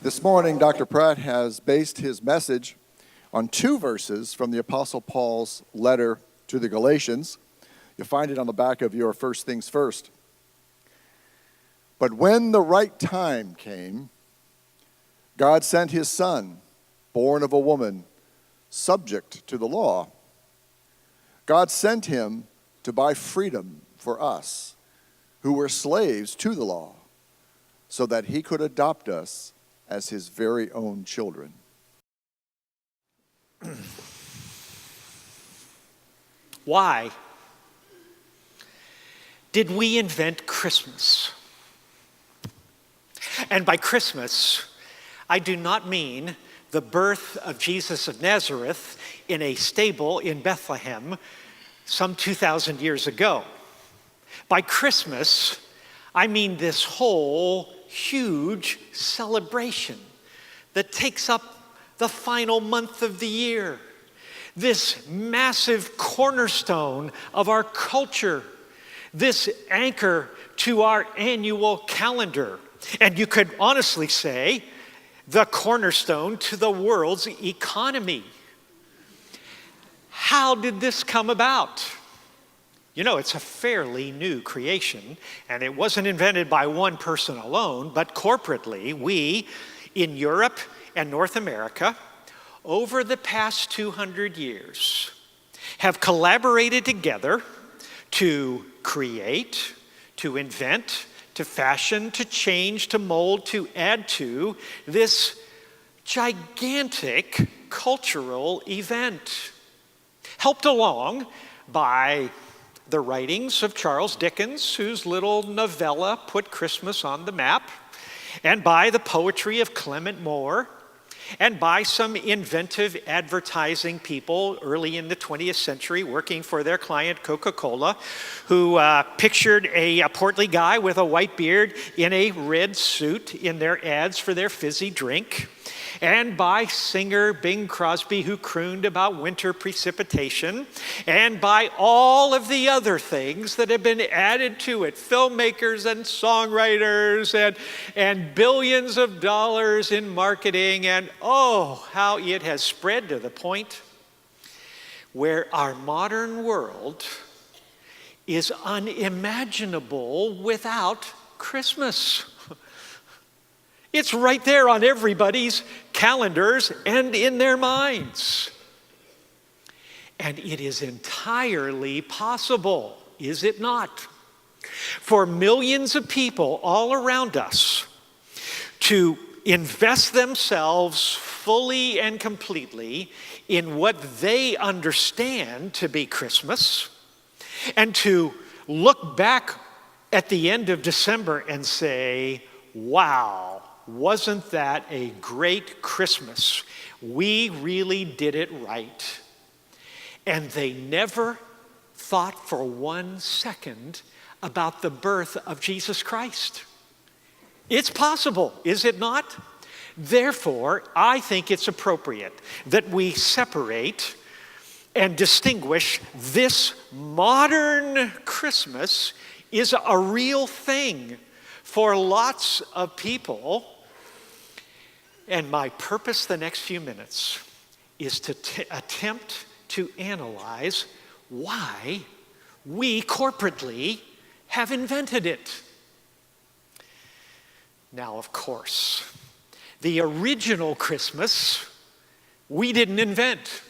This morning, Dr. Pratt has based his message on two verses from the Apostle Paul's letter to the Galatians. You'll find it on the back of your First Things First. But when the right time came, God sent his Son, born of a woman, subject to the law. God sent him to buy freedom for us, who were slaves to the law, so that he could adopt us as his very own children. Why did we invent Christmas? And by Christmas, I do not mean the birth of Jesus of Nazareth in a stable in Bethlehem some 2,000 years ago. By Christmas, I mean this whole huge celebration that takes up the final month of the year. This massive cornerstone of our culture, this anchor to our annual calendar. And you could honestly say, the cornerstone to the world's economy. How did this come about? You know, it's a fairly new creation, and it wasn't invented by one person alone, but corporately, we in Europe and North America, over the past 200 years, have collaborated together to create, to invent, to fashion, to change, to mold, to add to this gigantic cultural event, helped along by the writings of Charles Dickens, whose little novella put Christmas on the map, and by the poetry of Clement Moore, and by some inventive advertising people early in the 20th century working for their client Coca-Cola, who pictured a portly guy with a white beard in a red suit in their ads for their fizzy drink, and by singer Bing Crosby, who crooned about winter precipitation, and by all of the other things that have been added to it, filmmakers and songwriters and billions of dollars in marketing, and oh, how it has spread to the point where our modern world is unimaginable without Christmas. It's right there on everybody's calendars and in their minds. And it is entirely possible, is it not, for millions of people all around us to invest themselves fully and completely in what they understand to be Christmas, and to look back at the end of December and say, wow, wasn't that a great Christmas? We really did it right. And they never thought for 1 second about the birth of Jesus Christ. It's possible, is it not? Therefore, I think it's appropriate that we separate and distinguish this modern Christmas is a real thing for lots of people. And my purpose the next few minutes is to attempt to analyze why we corporately have invented it. Now, of course, the original Christmas we didn't invent.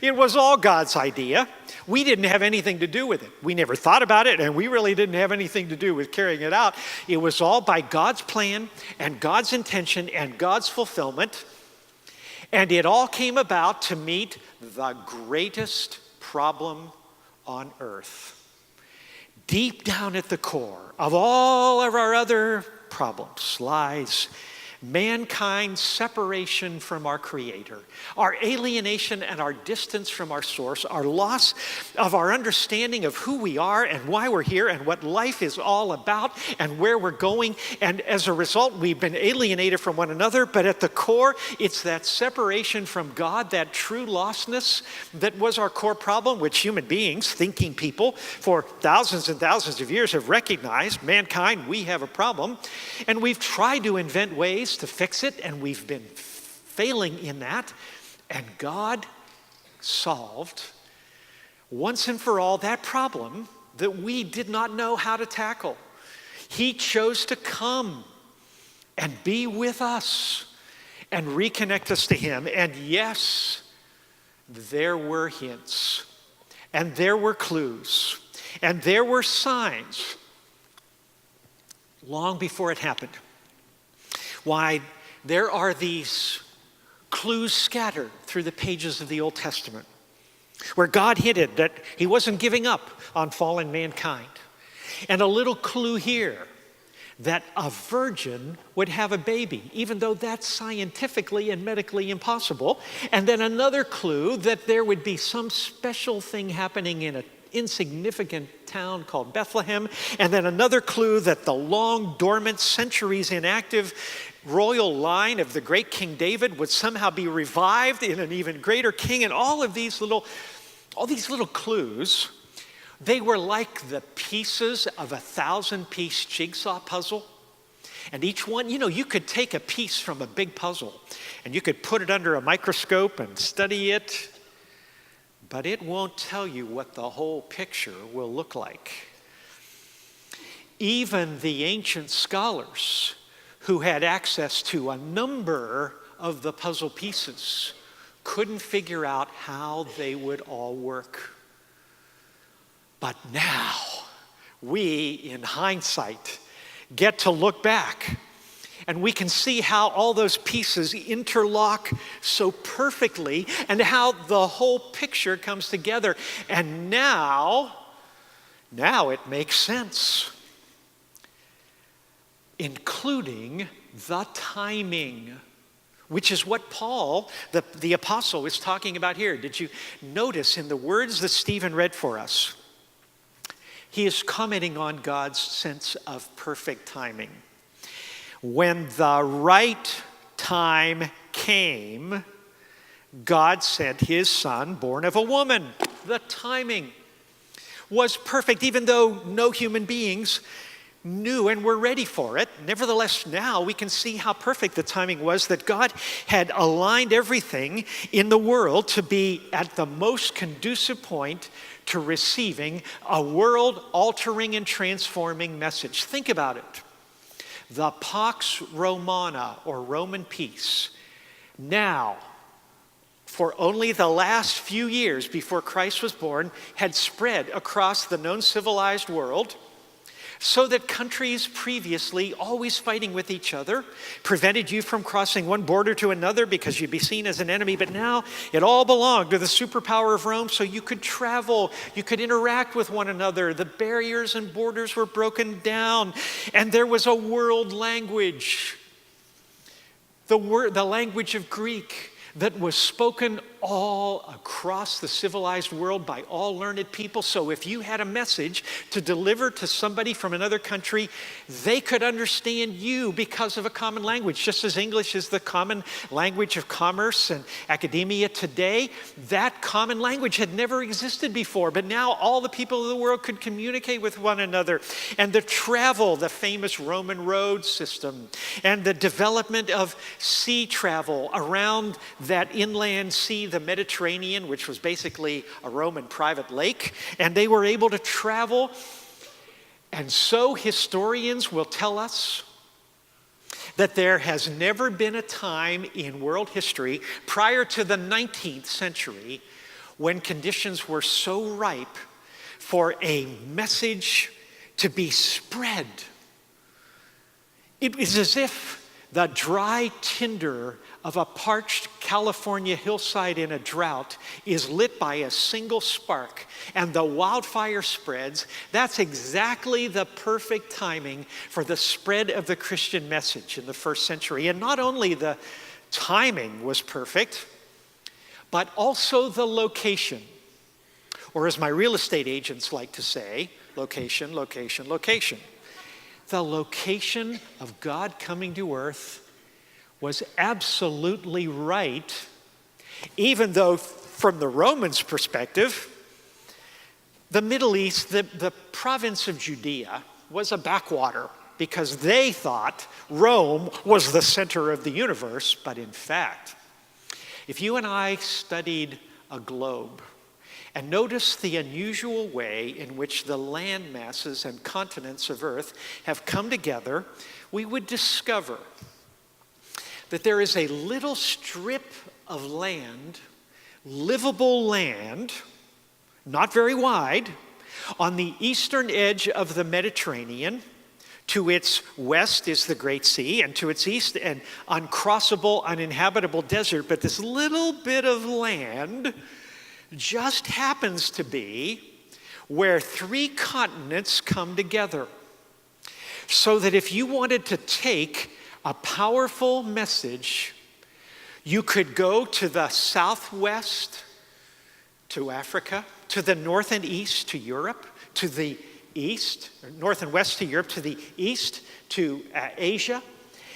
It was all God's idea. We didn't have anything to do with it. We never thought about it, and we really didn't have anything to do with carrying it out. It was all by God's plan and God's intention and God's fulfillment. And it all came about to meet the greatest problem on earth. Deep down at the core of all of our other problems lies mankind's separation from our Creator, our alienation and our distance from our source, our loss of our understanding of who we are and why we're here and what life is all about and where we're going. And as a result, we've been alienated from one another. But at the core, it's that separation from God, that true lostness that was our core problem, which human beings, thinking people, for thousands and thousands of years have recognized. Mankind, we have a problem. And we've tried to invent ways ways to fix it, and we've been failing in that. And God solved once and for all that problem that we did not know how to tackle. He chose to come and be with us and reconnect us to him. And yes, there were hints, and there were clues, and there were signs long before it happened. Why, there are these clues scattered through the pages of the Old Testament where God hinted that he wasn't giving up on fallen mankind. And a little clue here that a virgin would have a baby, even though that's scientifically and medically impossible. And then another clue that there would be some special thing happening in an insignificant town called Bethlehem. And then another clue that the long dormant, centuries inactive royal line of the great King David would somehow be revived in an even greater king. And all these little clues, they were like the pieces of a 1,000-piece jigsaw puzzle. And each one, you could take a piece from a big puzzle and you could put it under a microscope and study it, but it won't tell you what the whole picture will look like. Even the ancient scholars who had access to a number of the puzzle pieces couldn't figure out how they would all work. But now, we, in hindsight, get to look back and we can see how all those pieces interlock so perfectly and how the whole picture comes together. And now it makes sense, including the timing, which is what Paul, the apostle, is talking about here. Did you notice in the words that Stephen read for us? He is commenting on God's sense of perfect timing. When the right time came, God sent his son, born of a woman. The timing was perfect, even though no human beings knew and were ready for it. Nevertheless, now we can see how perfect the timing was, that God had aligned everything in the world to be at the most conducive point to receiving a world-altering and transforming message. Think about it. The Pax Romana, or Roman peace, now, for only the last few years before Christ was born, had spread across the known civilized world, so that countries previously always fighting with each other prevented you from crossing one border to another because you'd be seen as an enemy. But now it all belonged to the superpower of Rome, so you could travel, you could interact with one another. The barriers and borders were broken down, and there was a world language, the language of Greek, that was spoken all across the civilized world by all learned people. So if you had a message to deliver to somebody from another country, they could understand you because of a common language. Just as English is the common language of commerce and academia today, that common language had never existed before. But now all the people of the world could communicate with one another. And the travel, the famous Roman road system, and the development of sea travel around that inland sea, the Mediterranean, which was basically a Roman private lake, and they were able to travel. And so historians will tell us that there has never been a time in world history prior to the 19th century when conditions were so ripe for a message to be spread. It was as if the dry tinder of a parched California hillside in a drought is lit by a single spark and the wildfire spreads. That's exactly the perfect timing for the spread of the Christian message in the first century. And not only the timing was perfect, but also the location. Or as my real estate agents like to say, location, location, location. The location of God coming to earth was absolutely right, even though from the Romans' perspective, the Middle East, the province of Judea, was a backwater. because they thought Rome was the center of the universe. But in fact, if you and I studied a globe and noticed the unusual way in which the land masses and continents of Earth have come together, we would discover that there is a little strip of land, livable land, not very wide, on the eastern edge of the Mediterranean. To its west is the Great Sea, and to its east an uncrossable, uninhabitable desert. But this little bit of land just happens to be where 3 continents come together. So that if you wanted to take a powerful message, you could go to the southwest, to Africa, to the north and east, to Europe, to the east, or north and west to Europe, to the east, to Asia,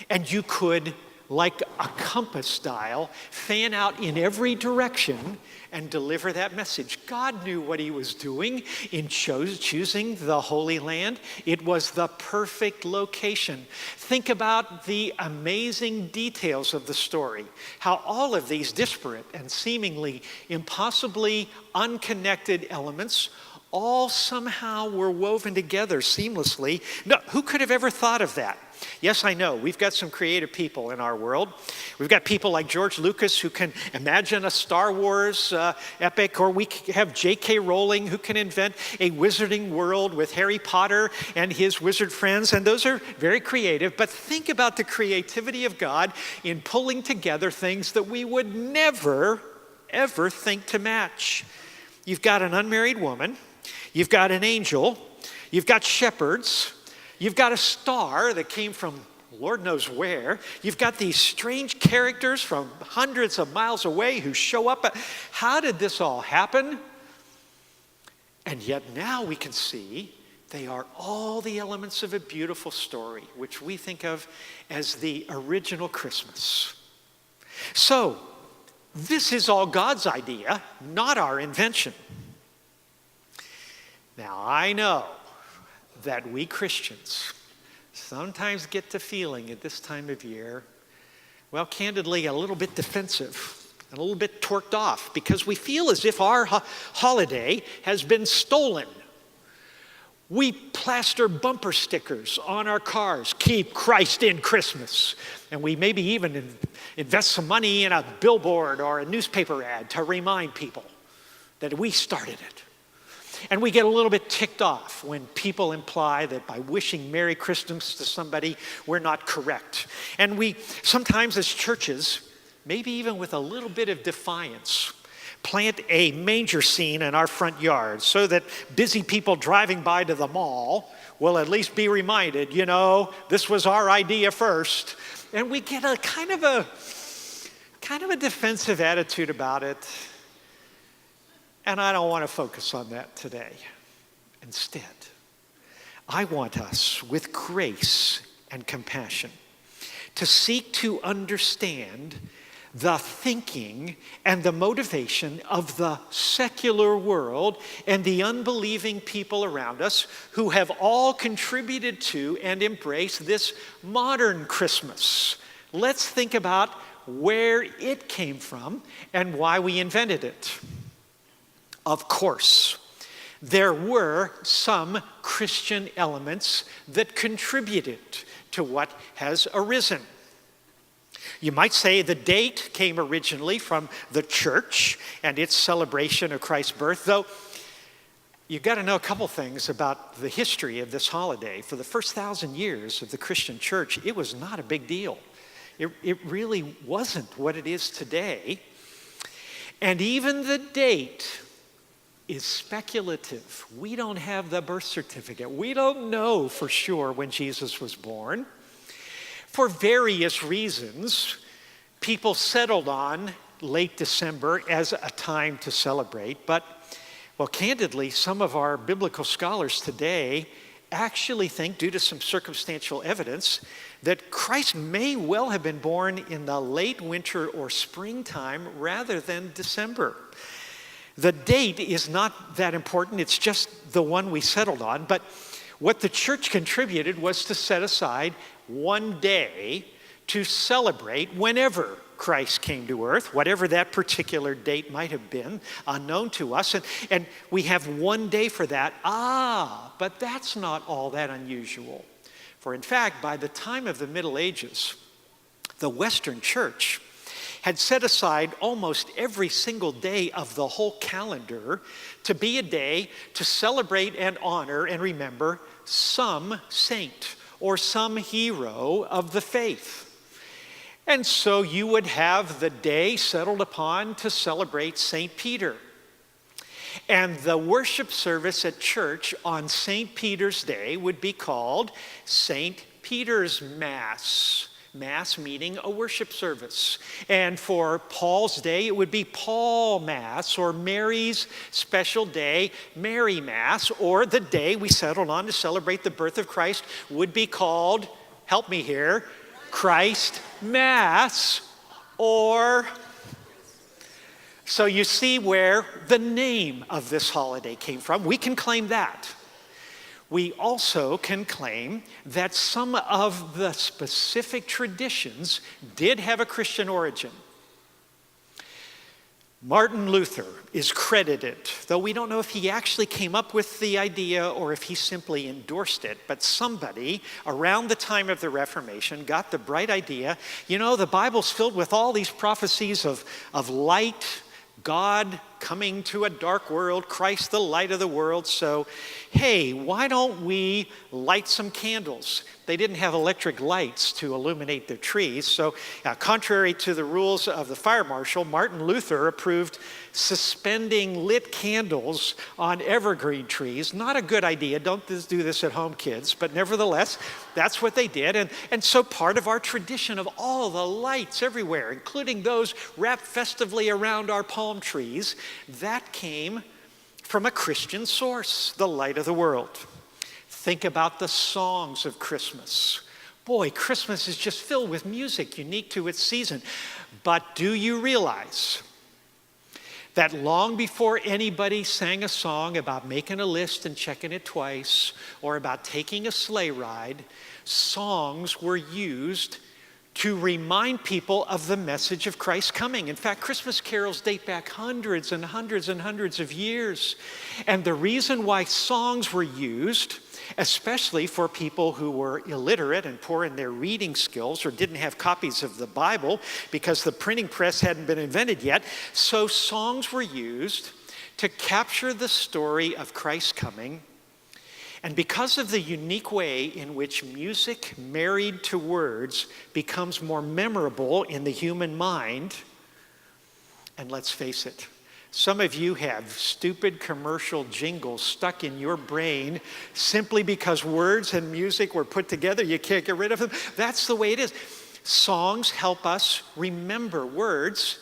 and you could, like a compass dial, fan out in every direction and deliver that message. God knew what he was doing in choosing the Holy Land. It was the perfect location. Think about the amazing details of the story, how all of these disparate and seemingly impossibly unconnected elements all somehow were woven together seamlessly. No, who could have ever thought of that? Yes, I know, we've got some creative people in our world. We've got people like George Lucas who can imagine a Star Wars epic, or we have J.K. Rowling who can invent a wizarding world with Harry Potter and his wizard friends, and those are very creative. But think about the creativity of God in pulling together things that we would never, ever think to match. You've got an unmarried woman, you've got an angel, you've got shepherds, you've got a star that came from Lord knows where. You've got these strange characters from hundreds of miles away who show up. How did this all happen? And yet now we can see they are all the elements of a beautiful story, which we think of as the original Christmas. So, this is all God's idea, not our invention. Now, I know that we Christians sometimes get to feeling at this time of year, well, candidly, a little bit defensive and a little bit torqued off because we feel as if our holiday has been stolen. We plaster bumper stickers on our cars, keep Christ in Christmas. And we maybe even invest some money in a billboard or a newspaper ad to remind people that we started it. And we get a little bit ticked off when people imply that by wishing Merry Christmas to somebody, we're not correct. And we sometimes as churches, maybe even with a little bit of defiance, plant a manger scene in our front yard so that busy people driving by to the mall will at least be reminded, this was our idea first. And we get a kind of a defensive attitude about it. And I don't want to focus on that today. Instead, I want us, with grace and compassion, to seek to understand the thinking and the motivation of the secular world and the unbelieving people around us who have all contributed to and embraced this modern Christmas. Let's think about where it came from and why we invented it. Of course, there were some Christian elements that contributed to what has arisen. You might say the date came originally from the church and its celebration of Christ's birth, though you've got to know a couple things about the history of this holiday. For the first 1,000 years of the Christian church, it was not a big deal. It really wasn't what it is today. And even the date is speculative. We don't have the birth certificate. We don't know for sure when Jesus was born. For various reasons, people settled on late December as a time to celebrate. But, well, candidly, some of our biblical scholars today actually think, due to some circumstantial evidence, that Christ may well have been born in the late winter or springtime rather than December. The date is not that important. It's just the one we settled on. But what the church contributed was to set aside one day to celebrate whenever Christ came to earth, whatever that particular date might have been, unknown to us. And we have one day for that. But that's not all that unusual. For in fact, by the time of the Middle Ages, the Western Church had set aside almost every single day of the whole calendar to be a day to celebrate and honor and remember some saint or some hero of the faith. And so you would have the day settled upon to celebrate St. Peter. And the worship service at church on St. Peter's Day would be called St. Peter's Mass. Mass meaning a worship service. And for Paul's Day, it would be Paul Mass, or Mary's special day, Mary Mass, or the day we settled on to celebrate the birth of Christ would be called, help me here, Christ Mass, or... So you see where the name of this holiday came from. We can claim that. We also can claim that some of the specific traditions did have a Christian origin. Martin Luther is credited, though we don't know if he actually came up with the idea or if he simply endorsed it, but somebody around the time of the Reformation got the bright idea, the Bible's filled with all these prophecies of light, God coming to a dark world, Christ the light of the world. So, hey, why don't we light some candles? They didn't have electric lights to illuminate their trees. So, contrary to the rules of the fire marshal, Martin Luther approved suspending lit candles on evergreen trees. Not a good idea. Don't do this at home, kids. But nevertheless, that's what they did. And so part of our tradition of all the lights everywhere, including those wrapped festively around our palm trees, that came from a Christian source, the light of the world. Think about the songs of Christmas. Boy, Christmas is just filled with music unique to its season. But do you realize that long before anybody sang a song about making a list and checking it twice, or about taking a sleigh ride, songs were used to remind people of the message of Christ's coming. In fact, Christmas carols date back hundreds and hundreds and hundreds of years. And the reason why songs were used, especially for people who were illiterate and poor in their reading skills or didn't have copies of the Bible because the printing press hadn't been invented yet, so songs were used to capture the story of Christ's coming. And because of the unique way in which music married to words becomes more memorable in the human mind, and let's face it, some of you have stupid commercial jingles stuck in your brain simply because words and music were put together. You can't get rid of them. That's the way it is. Songs help us remember words.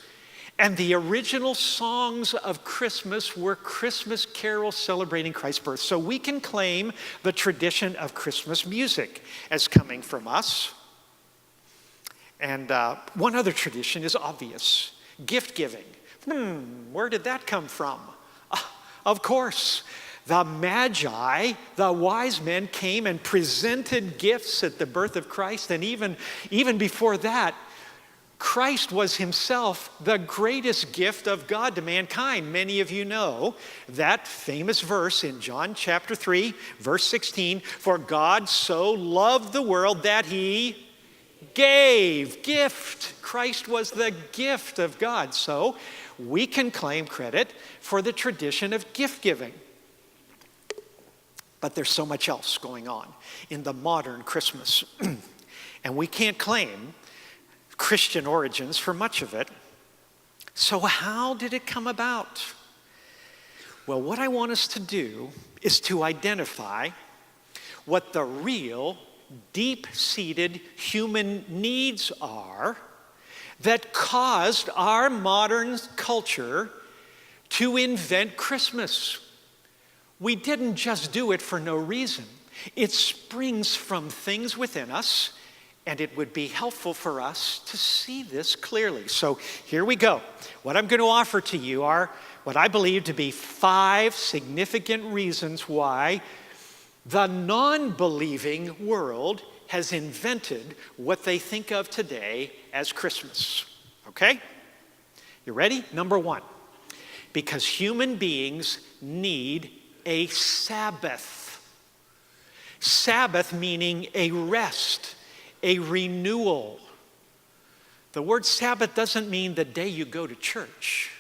And the original songs of Christmas were Christmas carols celebrating Christ's birth. So we can claim the tradition of Christmas music as coming from us. And one other tradition is obvious: gift giving. Where did that come from? Of course, the Magi, the wise men, came and presented gifts at the birth of Christ. And even before that, Christ was himself the greatest gift of God to mankind. Many of you know that famous verse in John chapter 3, verse 16, "For God so loved the world that he gave." Gift. Christ was the gift of God. So we can claim credit for the tradition of gift giving. But there's so much else going on in the modern Christmas. And we can't claim Christian origins for much of it. So how did it come about? Well, what I want us to do is to identify what the real deep-seated human needs are that caused our modern culture to invent Christmas. We didn't just do it for no reason. It springs from things within us, and it would be helpful for us to see this clearly. So here we go. What I'm going to offer to you are what I believe to be 5 significant reasons why The non-believing world has invented what they think of today as Christmas. Okay? You ready? Number one, because human beings need a Sabbath. Sabbath meaning a rest, a renewal. The word Sabbath doesn't mean the day you go to church.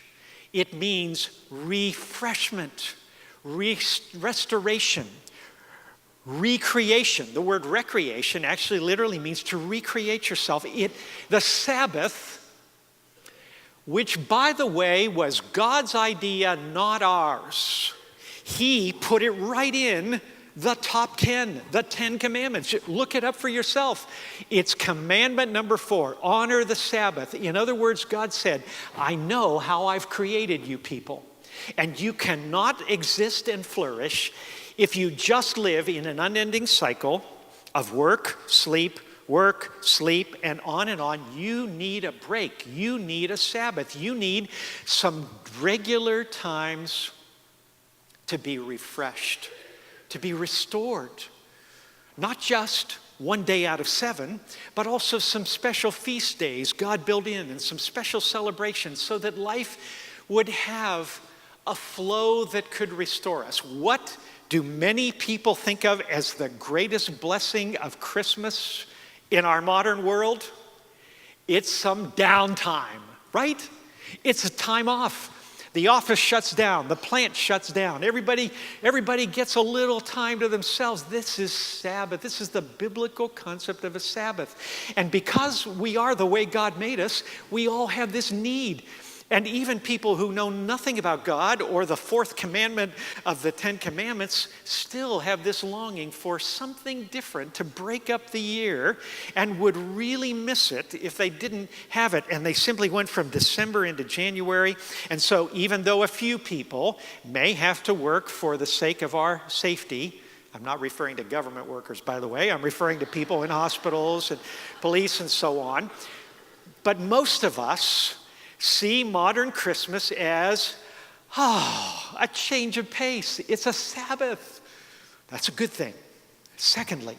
It means refreshment, restoration, recreation. The word recreation actually literally means to recreate yourself. The Sabbath, which by the way was God's idea, not ours. He put it right in the top 10, the 10 commandments. Look it up for yourself. It's commandment number 4, honor the Sabbath. In other words, God said, I know how I've created you people, and you cannot exist and flourish if you just live in an unending cycle of work, sleep, and on. You need a break. You need a Sabbath. You need some regular times to be refreshed, to be restored. Not just one day out of 7, but also some special feast days God built in and some special celebrations so that life would have a flow that could restore us. What do many people think of as the greatest blessing of Christmas in our modern world? It's some downtime, right? It's a time off. The office shuts down, the plant shuts down. Everybody gets a little time to themselves. This is Sabbath. This is the biblical concept of a Sabbath. And because we are the way God made us, we all have this need. And even people who know nothing about God or the 4th commandment of the 10 commandments still have this longing for something different to break up the year and would really miss it if they didn't have it. And they simply went from December into January. And so even though a few people may have to work for the sake of our safety, I'm not referring to government workers, by the way. I'm referring to people in hospitals and police and so on. But most of us see modern Christmas as, a change of pace. It's a Sabbath. That's a good thing. Secondly,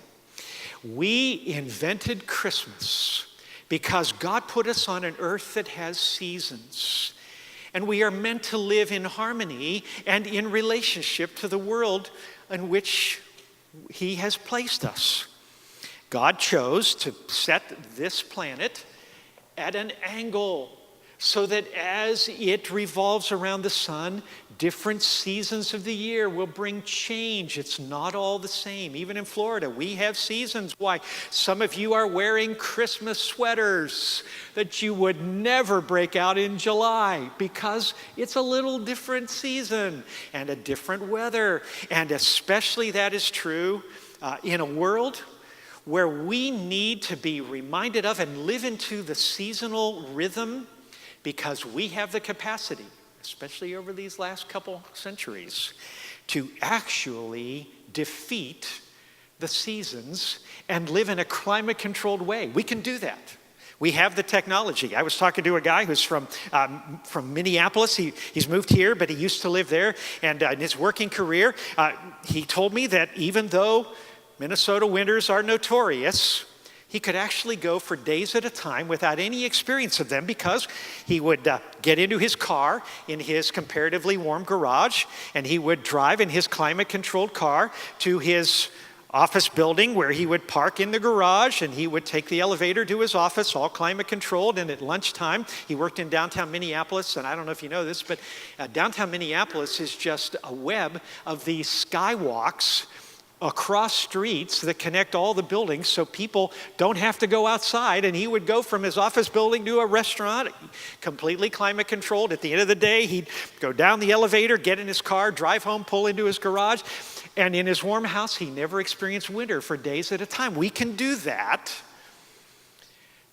we invented Christmas because God put us on an earth that has seasons. And we are meant to live in harmony and in relationship to the world in which He has placed us. God chose to set this planet at an angle so that as it revolves around the sun, different seasons of the year will bring change. It's not all the same. Even in Florida, we have seasons. Why? Some of you are wearing Christmas sweaters that you would never break out in July because it's a little different season and a different weather. And especially that is true in a world where we need to be reminded of and live into the seasonal rhythm, because we have the capacity, especially over these last couple centuries, to actually defeat the seasons and live in a climate-controlled way. We can do that. We have the technology. I was talking to a guy who's from Minneapolis. He's moved here, but he used to live there. And in his working career, he told me that even though Minnesota winters are notorious, he could actually go for days at a time without any experience of them because he would get into his car in his comparatively warm garage, and he would drive in his climate-controlled car to his office building where he would park in the garage, and he would take the elevator to his office, all climate-controlled. And at lunchtime, he worked in downtown Minneapolis, and I don't know if you know this, but downtown Minneapolis is just a web of these skywalks across streets that connect all the buildings so people don't have to go outside. And he would go from his office building to a restaurant, completely climate controlled. At the end of the day, he'd go down the elevator, get in his car, drive home, pull into his garage. And in his warm house, he never experienced winter for days at a time. We can do that.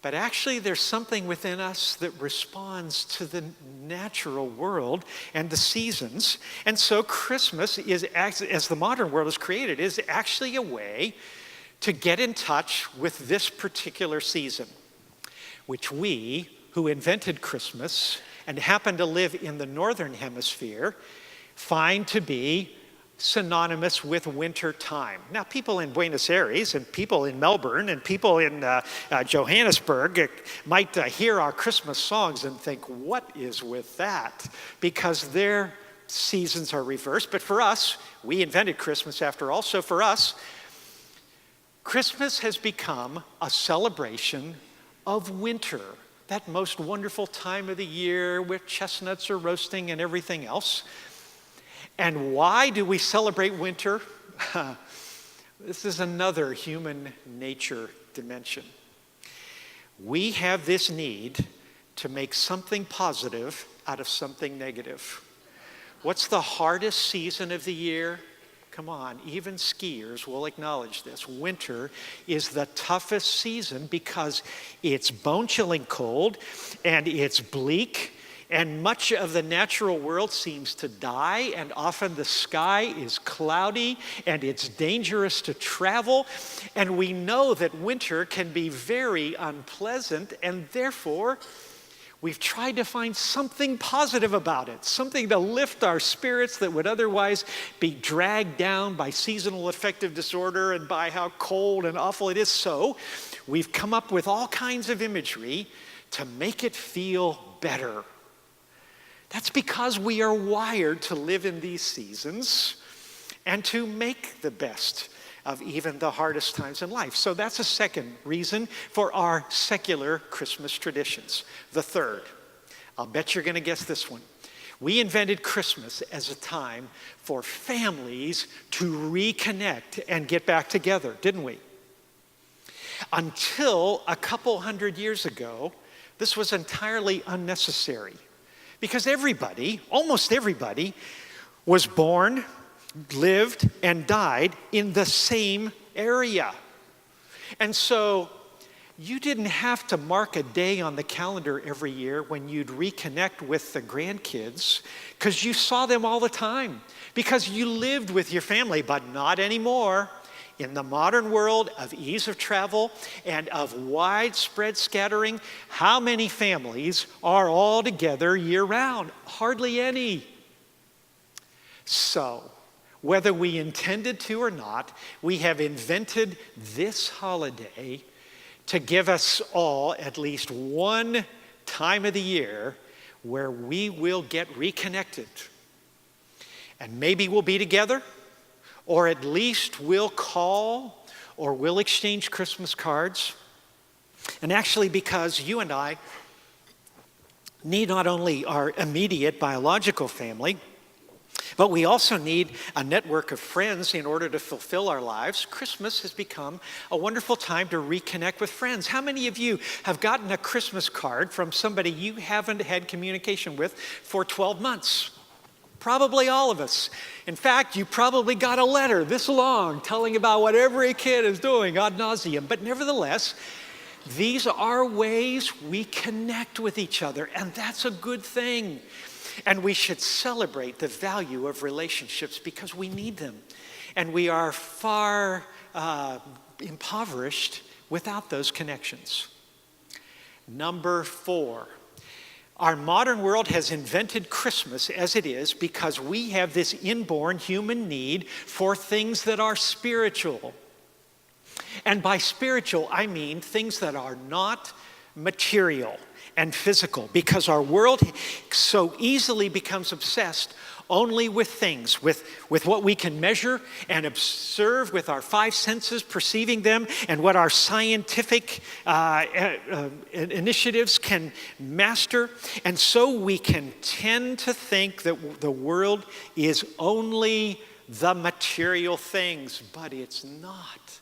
But actually, there's something within us that responds to the natural world and the seasons. And so Christmas, as the modern world is created, is actually a way to get in touch with this particular season, which we, who invented Christmas and happen to live in the northern hemisphere, find to be synonymous with winter time. Now, people in Buenos Aires and people in Melbourne and people in Johannesburg might hear our Christmas songs and think, what is with that? Because their seasons are reversed. But for us, we invented Christmas after all. So for us, Christmas has become a celebration of winter, that most wonderful time of the year where chestnuts are roasting and everything else. And why do we celebrate winter? This is another human nature dimension. We have this need to make something positive out of something negative. What's the hardest season of the year? Come on, even skiers will acknowledge this. Winter is the toughest season because it's bone-chilling cold and it's bleak. And much of the natural world seems to die, and often the sky is cloudy, and it's dangerous to travel. And we know that winter can be very unpleasant, and therefore, we've tried to find something positive about it, something to lift our spirits that would otherwise be dragged down by seasonal affective disorder and by how cold and awful it is. So, we've come up with all kinds of imagery to make it feel better. That's because we are wired to live in these seasons and to make the best of even the hardest times in life. So that's a second reason for our secular Christmas traditions. The third, I'll bet you're going to guess this one. We invented Christmas as a time for families to reconnect and get back together, didn't we? Until a couple hundred years ago, this was entirely unnecessary. Because everybody, almost everybody, was born, lived, and died in the same area. And so you didn't have to mark a day on the calendar every year when you'd reconnect with the grandkids, because you saw them all the time, because you lived with your family, but not anymore. In the modern world of ease of travel and of widespread scattering, how many families are all together year-round? Hardly any. So, whether we intended to or not, we have invented this holiday to give us all at least one time of the year where we will get reconnected. And maybe we'll be together, or at least we'll call or we'll exchange Christmas cards. And actually, because you and I need not only our immediate biological family, but we also need a network of friends in order to fulfill our lives. Christmas has become a wonderful time to reconnect with friends. How many of you have gotten a Christmas card from somebody you haven't had communication with for 12 months? Probably all of us. In fact, you probably got a letter this long telling about what every kid is doing ad nauseum. But nevertheless, these are ways we connect with each other, and that's a good thing. And we should celebrate the value of relationships because we need them. And we are far impoverished without those connections. Number 4. Our modern world has invented Christmas as it is because we have this inborn human need for things that are spiritual. And by spiritual, I mean things that are not material and physical, because our world so easily becomes obsessed only with things, with what we can measure and observe with our 5 senses, perceiving them, and what our scientific initiatives can master. And so we can tend to think that the world is only the material things, but it's not.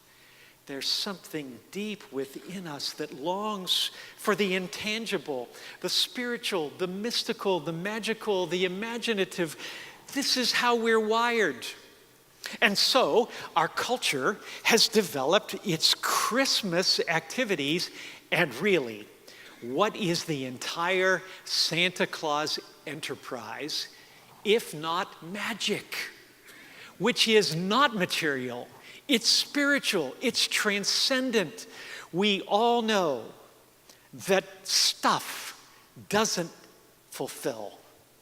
There's something deep within us that longs for the intangible, the spiritual, the mystical, the magical, the imaginative. This is how we're wired. And so our culture has developed its Christmas activities, and really, what is the entire Santa Claus enterprise, if not magic, which is not material. It's spiritual, it's transcendent. We all know that stuff doesn't fulfill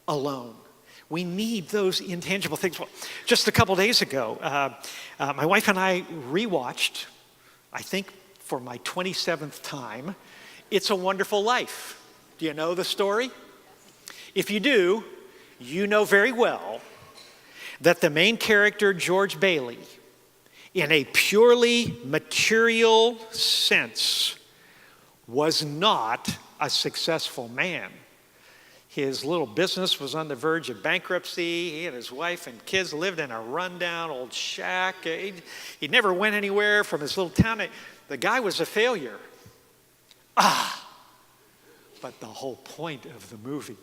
alone. We need those intangible things. Well, just a couple days ago, my wife and I rewatched, I think for my 27th time, It's a Wonderful Life. Do you know the story? If you do, you know very well that the main character, George Bailey, in a purely material sense, was not a successful man. His little business was on the verge of bankruptcy. He and his wife and kids lived in a rundown old shack. He never went anywhere from his little town. The guy was a failure. But the whole point of the movie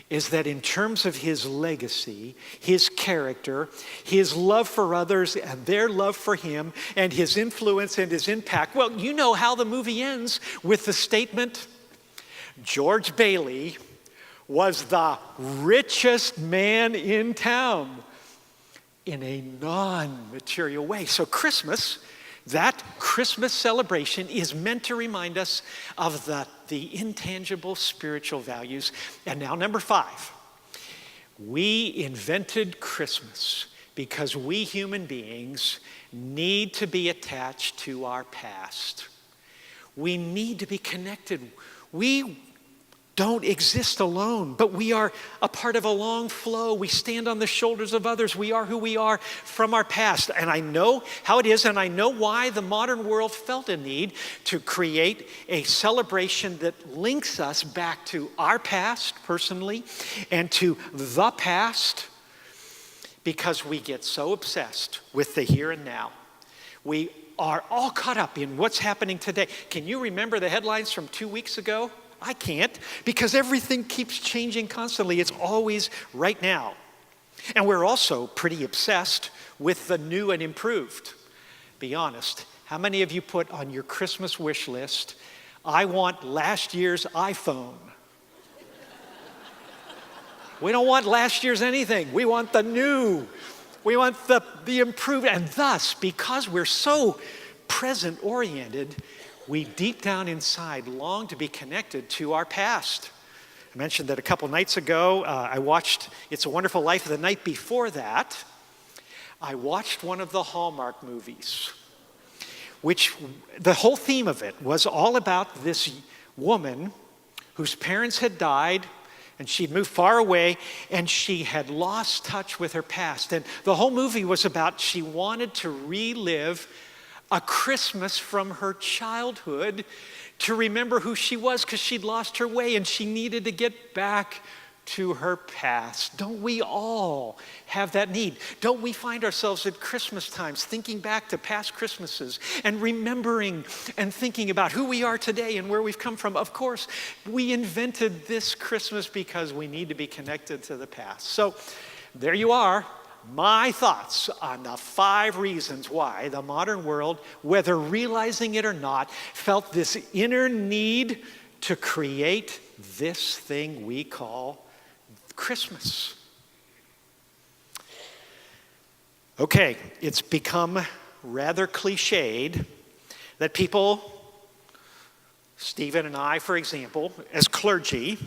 is that in terms of his legacy, his character, his love for others and their love for him, and his influence and his impact, well, you know how the movie ends with the statement, George Bailey was the richest man in town in a non-material way. So Christmas, that Christmas celebration is meant to remind us of the intangible spiritual values. And now number 5, we invented Christmas because we human beings need to be attached to our past. We need to be connected. We don't exist alone, but we are a part of a long flow. We stand on the shoulders of others. We are who we are from our past. And I know how it is, and I know why the modern world felt a need to create a celebration that links us back to our past personally and to the past, because we get so obsessed with the here and now. We are all caught up in what's happening today. Can you remember the headlines from 2 weeks ago? I can't, because everything keeps changing constantly. It's always right now. And we're also pretty obsessed with the new and improved. Be honest, how many of you put on your Christmas wish list, I want last year's iPhone? We don't want last year's anything. We want the new. We want the improved. And thus, because we're so present-oriented, we deep down inside long to be connected to our past. I mentioned that a couple nights ago. I watched It's a Wonderful Life. The night before that, I watched one of the Hallmark movies, which the whole theme of it was all about this woman whose parents had died, and she'd moved far away, and she had lost touch with her past. And the whole movie was about she wanted to relive a Christmas from her childhood to remember who she was, because she'd lost her way and she needed to get back to her past. Don't we all have that need? Don't we find ourselves at Christmas times thinking back to past Christmases and remembering and thinking about who we are today and where we've come from? Of course, we invented this Christmas because we need to be connected to the past. So there you are. My thoughts on the 5 reasons why the modern world, whether realizing it or not, felt this inner need to create this thing we call Christmas. Okay, it's become rather cliched that people, Stephen and I, for example, as clergy,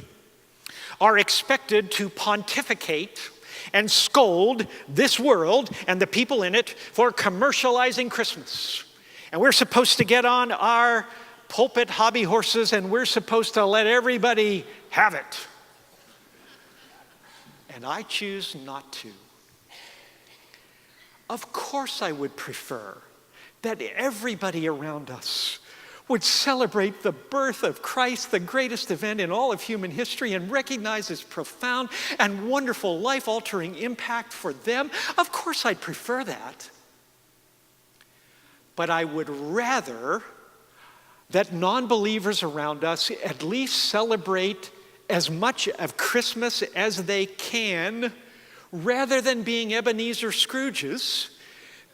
are expected to pontificate and scold this world and the people in it for commercializing Christmas. And we're supposed to get on our pulpit hobby horses and we're supposed to let everybody have it. And I choose not to. Of course I would prefer that everybody around us would celebrate the birth of Christ, the greatest event in all of human history, and recognize his profound and wonderful life-altering impact for them. Of course I'd prefer that. But I would rather that non-believers around us at least celebrate as much of Christmas as they can, rather than being Ebenezer Scrooges,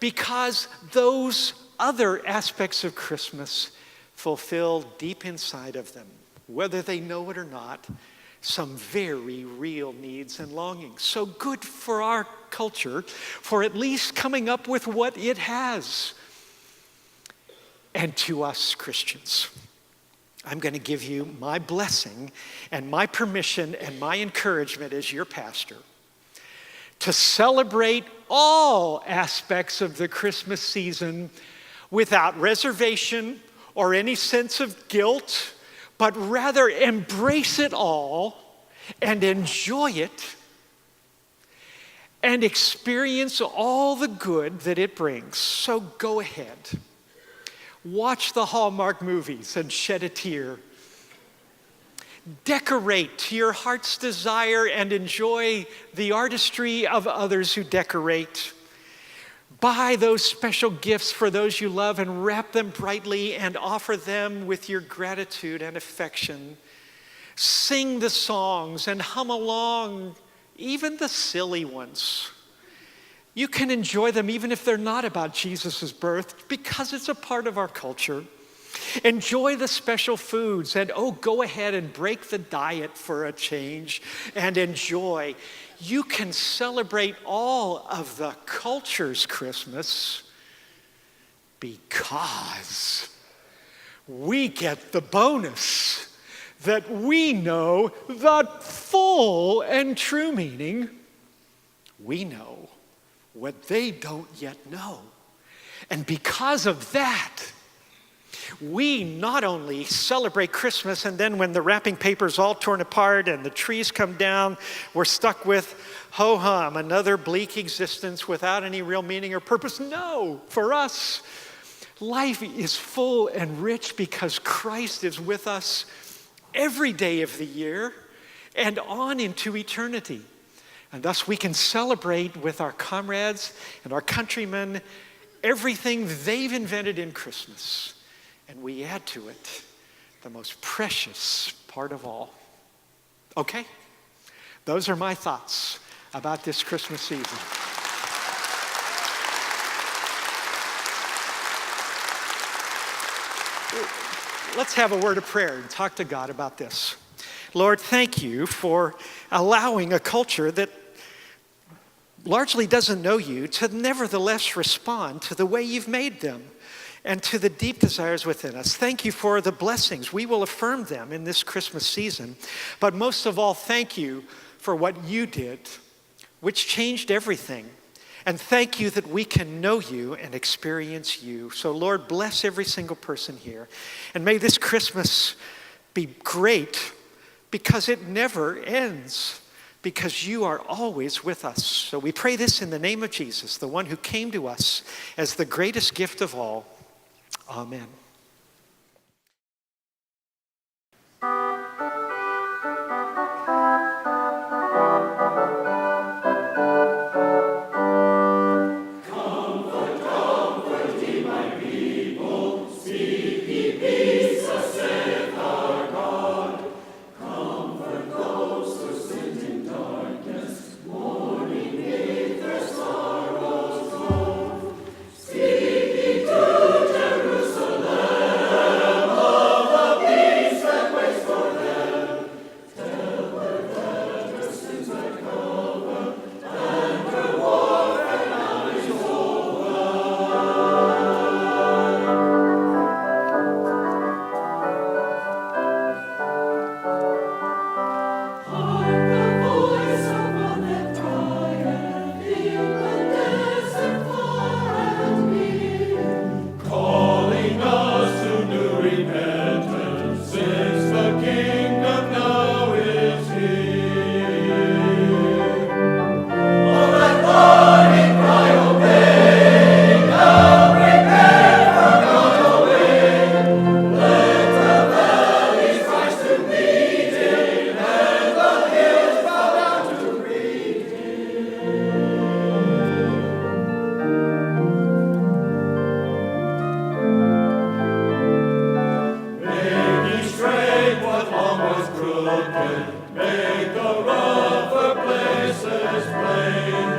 because those other aspects of Christmas fulfill deep inside of them, whether they know it or not, some very real needs and longings. So good for our culture for at least coming up with what it has. And to us Christians, I'm going to give you my blessing and my permission and my encouragement as your pastor to celebrate all aspects of the Christmas season without reservation or any sense of guilt, but rather embrace it all and enjoy it and experience all the good that it brings. So go ahead. Watch the Hallmark movies and shed a tear. Decorate to your heart's desire and enjoy the artistry of others who decorate. Buy those special gifts for those you love and wrap them brightly and offer them with your gratitude and affection. Sing the songs and hum along, even the silly ones. You can enjoy them even if they're not about Jesus' birth, because it's a part of our culture. Enjoy the special foods and go ahead and break the diet for a change and enjoy. You can celebrate all of the culture's Christmas because we get the bonus that we know the full and true meaning. We know what they don't yet know. And because of that, we not only celebrate Christmas, and then when the wrapping paper's all torn apart and the trees come down, we're stuck with ho-hum, another bleak existence without any real meaning or purpose. No, for us, life is full and rich because Christ is with us every day of the year and on into eternity. And thus we can celebrate with our comrades and our countrymen everything they've invented in Christmas. And we add to it the most precious part of all. Okay? Those are my thoughts about this Christmas season. Let's have a word of prayer and talk to God about this. Lord, thank you for allowing a culture that largely doesn't know you to nevertheless respond to the way you've made them and to the deep desires within us. Thank you for the blessings. We will affirm them in this Christmas season. But most of all, thank you for what you did, which changed everything. And thank you that we can know you and experience you. So Lord, bless every single person here. And may this Christmas be great because it never ends, because you are always with us. So we pray this in the name of Jesus, the one who came to us as the greatest gift of all. Amen. Make the rougher places plain.